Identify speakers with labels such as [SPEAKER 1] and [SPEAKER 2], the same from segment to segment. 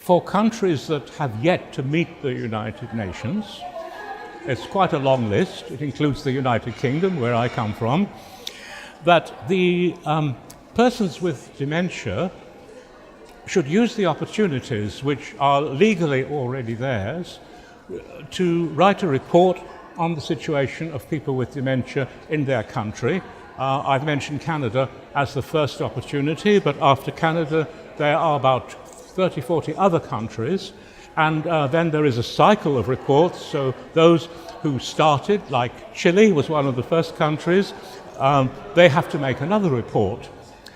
[SPEAKER 1] for countries that have yet to meet the United Nations. It's quite a long list. It includes the United Kingdom, where I come from, that the persons with dementia should use the opportunities which are legally already theirs to write a report on the situation of people with dementia in their country. I've mentioned Canada as the first opportunity, but after Canada there are about 30, 40 other countries, and then there is a cycle of reports. So those who started, like Chile was one of the first countries, they have to make another report.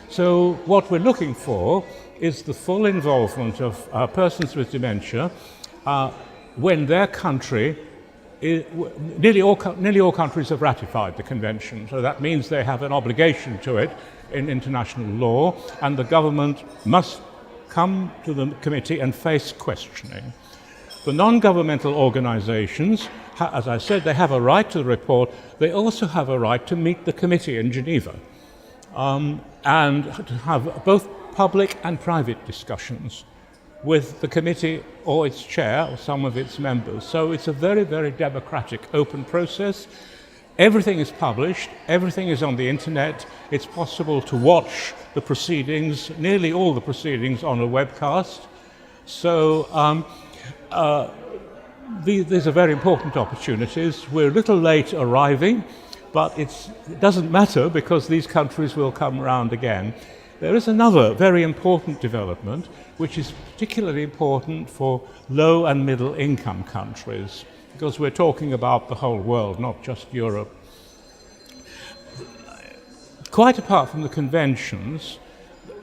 [SPEAKER 1] So what we're looking for is the full involvement of persons with dementia when their country, nearly all countries have ratified the convention, so that means they have an obligation to it in international law, and the government must come to the committee and face questioning. The non-governmental organizations, as I said, they have a right to the report. They also have a right to meet the committee in Geneva and to have both public and private discussions with the committee or its chair or some of its members. So it's a very, very democratic, open process. Everything is published, everything is on the internet. It's possible to watch the proceedings, nearly all the proceedings, on a webcast. So these are very important opportunities. We're a little late arriving, but it doesn't matter because these countries will come around again. There is another very important development, which is particularly important for low and middle income countries, because we're talking about the whole world, not just Europe. Quite apart from the conventions,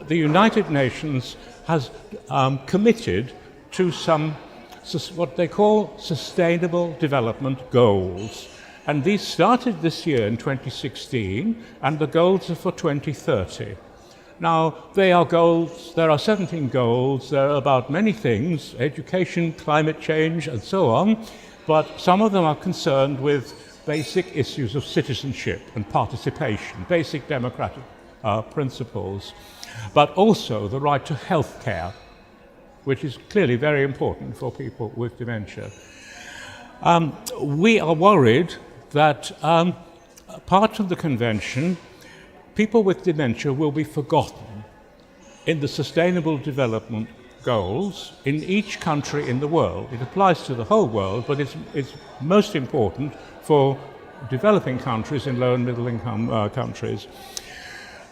[SPEAKER 1] the United Nations has committed to some what they call sustainable development goals. And these started this year in 2016, and the goals are for 2030. Now, they are goals, there are 17 goals, they're about many things, education, climate change, and so on, but some of them are concerned with basic issues of citizenship and participation, basic democratic principles, but also the right to health care, which is clearly very important for people with dementia. We are worried that part of the convention, people with dementia will be forgotten in the Sustainable Development Goals in each country in the world. It applies to the whole world, but it's most important for developing countries and low and middle income countries.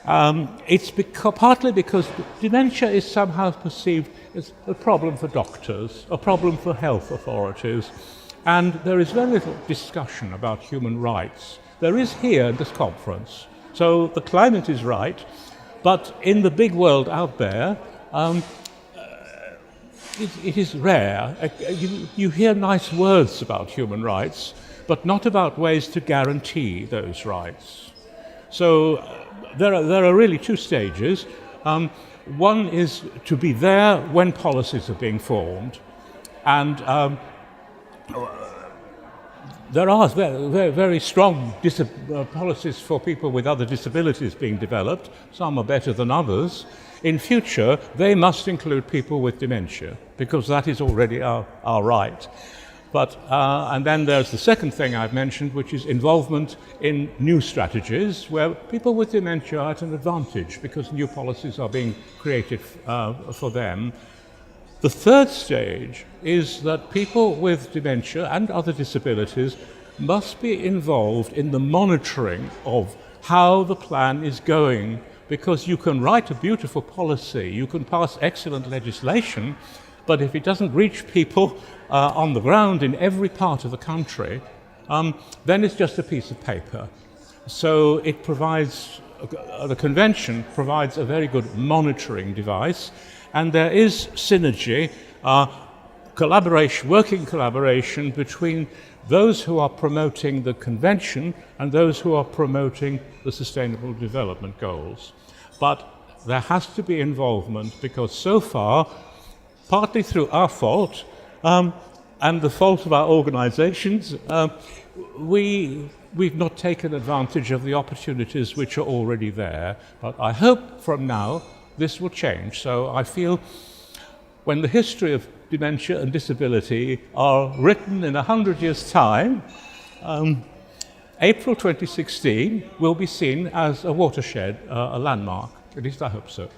[SPEAKER 1] It's partly because dementia is somehow perceived as a problem for doctors, a problem for health authorities, and there is very little discussion about human rights. There is here at this conference. So the climate is right, but in the big world out there, it is rare. You hear nice words about human rights, but not about ways to guarantee those rights. So there are really two stages. One is to be there when policies are being formed, and there are very, very strong policies for people with other disabilities being developed. Some are better than others. In future, they must include people with dementia, because that is already our right. But, and then there's the second thing I've mentioned, which is involvement in new strategies, where people with dementia are at an advantage, because new policies are being created for them. The third stage is that people with dementia and other disabilities must be involved in the monitoring of how the plan is going, because you can write a beautiful policy, you can pass excellent legislation, but if it doesn't reach people on the ground in every part of the country, then it's just a piece of paper. So it provides, the convention provides a very good monitoring device, and there is synergy, working collaboration between those who are promoting the convention and those who are promoting the Sustainable Development Goals. But there has to be involvement, because so far, partly through our fault and the fault of our organizations, we've not taken advantage of the opportunities which are already there. But I hope from now this will change. So I feel when the history of dementia and disability are written in 100 years' time, April 2016 will be seen as a watershed, a landmark. At least I hope so.